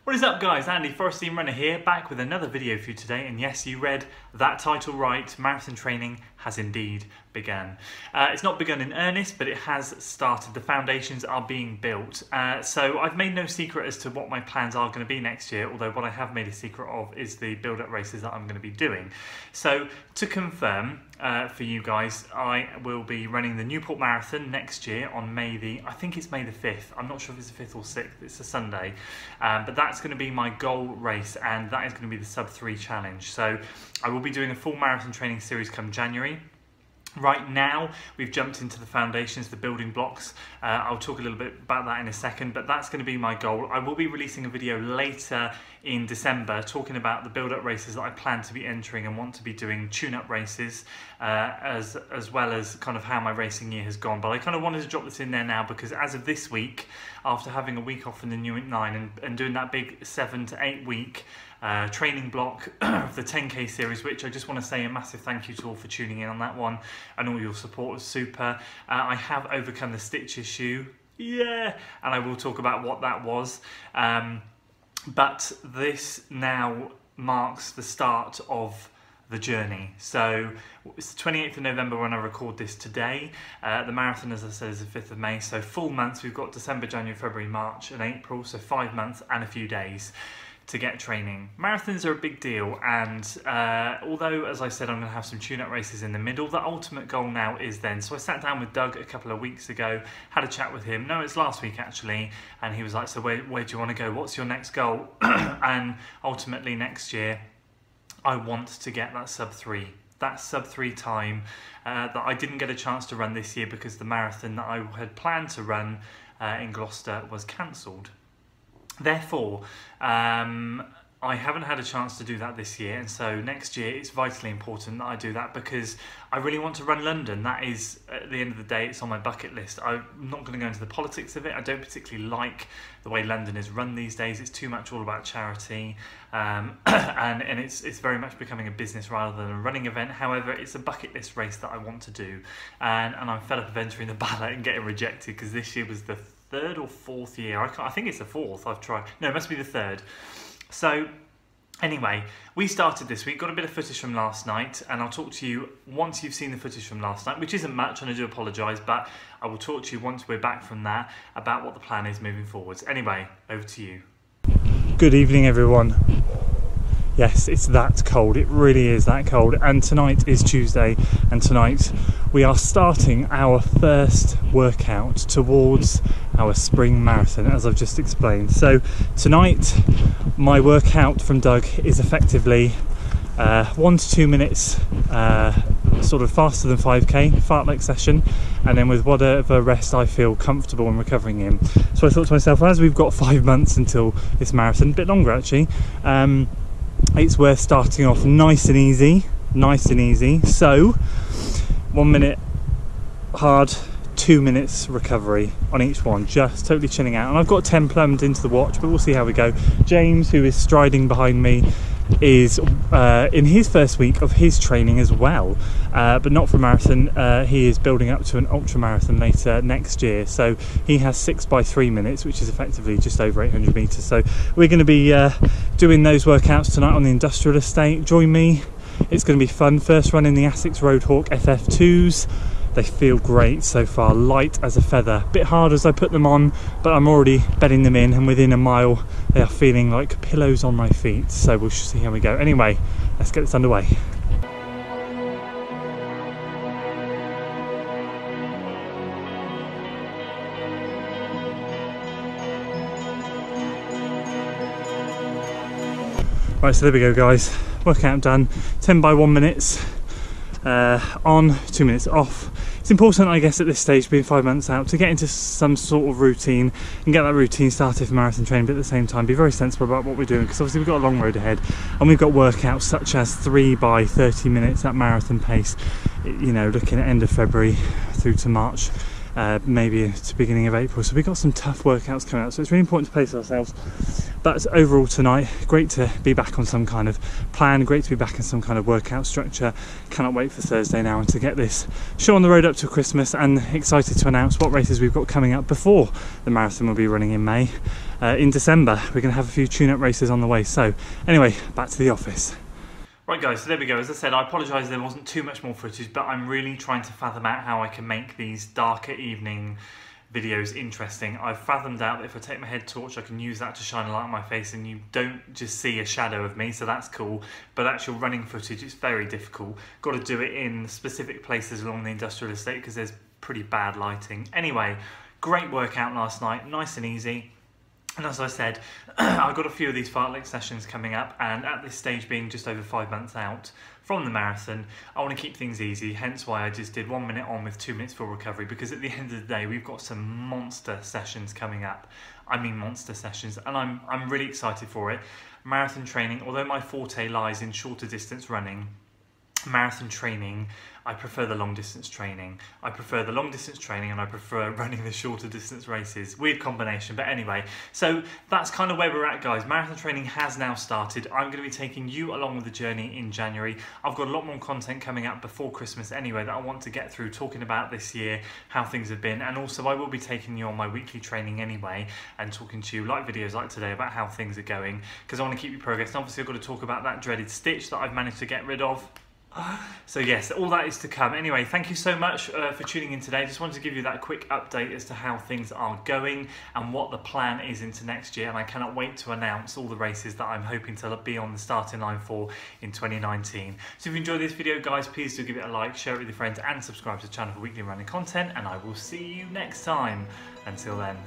What is up guys, Andy, Forest Team Runner here, back with another video for you today, and yes, you read that title right, marathon training has indeed begun. It's not begun in earnest, but it has started. The foundations are being built. So I've made no secret as to what my plans are going to be next year, although what I have made a secret of is the build-up races that I'm going to be doing. So to confirm for you guys, I will be running the Newport Marathon next year on I think it's May the 5th. I'm not sure if it's the 5th or 6th, it's a Sunday. But that's going to be my goal race, and that is going to be the sub 3 challenge. So I will be doing a full marathon training series come January. Right now, we've jumped into the foundations, the building blocks. I'll talk a little bit about that in a second, but that's going to be my goal. I will be releasing a video later in December talking about the build-up races that I plan to be entering and want to be doing tune-up races, as well as kind of how my racing year has gone. But I kind of wanted to drop this in there now because as of this week, after having a week off from the New 9 and doing that big 7 to 8 week training block of the 10k series, which I just want to say a massive thank you to all for tuning in on that one, and all your support was super. I have overcome the stitch issue, yeah, and I will talk about what that was. But this now marks the start of the journey. So it's the 28th of November when I record this today. The marathon, as I said, is the 5th of May, so full months. We've got December, January, February, March and April, so 5 months and a few days to get training. Marathons are a big deal, and although, as I said, I'm going to have some tune-up races in the middle, the ultimate goal now is then. So I sat down with Doug a couple of weeks ago, had a chat with him. No, it's last week actually, and he was like, so where do you want to go? What's your next goal? And ultimately next year, I want to get that sub 3. That sub 3 time that I didn't get a chance to run this year because the marathon that I had planned to run in Gloucester was cancelled. Therefore, I haven't had a chance to do that this year, and so next year it's vitally important that I do that because I really want to run London. That is, at the end of the day, it's on my bucket list. I'm not going to go into the politics of it. I don't particularly like the way London is run these days. It's too much all about charity, and it's very much becoming a business rather than a running event. However, it's a bucket list race that I want to do, and I'm fed up of entering the ballot and getting rejected because this year was the 3rd or 4th year. I think it's the 4th. I've tried. No, it must be the 3rd. So anyway, we started this week, got a bit of footage from last night, and I'll talk to you once you've seen the footage from last night, which isn't much, and I do apologise, but I will talk to you once we're back from that about what the plan is moving forwards. Anyway, over to you. Good evening, everyone. Yes, it's that cold. It really is that cold. And tonight is Tuesday, and tonight we are starting our first workout towards our spring marathon, as I've just explained. So tonight, my workout from Doug is effectively 1 to 2 minutes, sort of faster than 5k, fartlek session, and then with whatever rest I feel comfortable and recovering in. So I thought to myself, as we've got 5 months until this marathon, a bit longer actually, it's worth starting off nice and easy. So 1 minute hard, 2 minutes recovery on each one, just totally chilling out. And I've got 10 plumbed into the watch, but we'll see how we go. James, who is striding behind me, is in his first week of his training as well, but not for marathon. He is building up to an ultra marathon later next year, so he has 6 by 3 minutes, which is effectively just over 800 meters. So we're going to be doing those workouts tonight on the industrial estate. Join me, it's going to be fun. First run in the Essex Roadhawk FF2s. They feel great so far, light as a feather. Bit hard as I put them on, but I'm already bedding them in, and within a mile they are feeling like pillows on my feet. So we'll see how we go. Anyway, let's get this underway. Right, so there we go guys, workout done, 10 by 1 minutes. On, 2 minutes off. It's important, I guess, at this stage, being 5 months out, to get into some sort of routine and get that routine started for marathon training, but at the same time be very sensible about what we're doing, because obviously we've got a long road ahead, and we've got workouts such as 3 by 30 minutes at marathon pace, you know, looking at end of February through to March, maybe to beginning of April. So we've got some tough workouts coming out, so it's really important to pace ourselves. But overall tonight, great to be back on some kind of plan, great to be back in some kind of workout structure. Cannot wait for Thursday now and to get this show on the road up to Christmas, and excited to announce what races we've got coming up before the marathon we'll be running in May. in December. We're going to have a few tune-up races on the way. So anyway, back to the office. Right guys, so there we go. As I said, I apologise there wasn't too much more footage, but I'm really trying to fathom out how I can make these darker evening videos interesting. I've fathomed out that if I take my head torch, I can use that to shine a light on my face and you don't just see a shadow of me, so that's cool. But actual running footage, it's very difficult. Got to do it in specific places along the industrial estate because there's pretty bad lighting. Anyway, great workout last night, nice and easy. And as I said, I've got a few of these fartlek sessions coming up, and at this stage being just over 5 months out from the marathon, I want to keep things easy, hence why I just did 1 minute on with 2 minutes for recovery, because at the end of the day we've got some monster sessions coming up. I mean monster sessions, and I'm really excited for it. Marathon training, although my forte lies in shorter distance running, marathon training, I prefer the long distance training. I prefer the long distance training and I prefer running the shorter distance races. Weird combination, but anyway. So that's kind of where we're at, guys. Marathon training has now started. I'm going to be taking you along with the journey in January. I've got a lot more content coming up before Christmas anyway that I want to get through, talking about this year, how things have been, and also I will be taking you on my weekly training anyway and talking to you, like videos like today, about how things are going, because I want to keep you progressing. Obviously I've got to talk about that dreaded stitch that I've managed to get rid of. So yes, all that is to come. Anyway, thank you so much for tuning in today. Just wanted to give you that quick update as to how things are going and what the plan is into next year, and I cannot wait to announce all the races that I'm hoping to be on the starting line for in 2019. So if you enjoyed this video, guys, please do give it a like, share it with your friends and subscribe to the channel for weekly running content, and I will see you next time. Until then.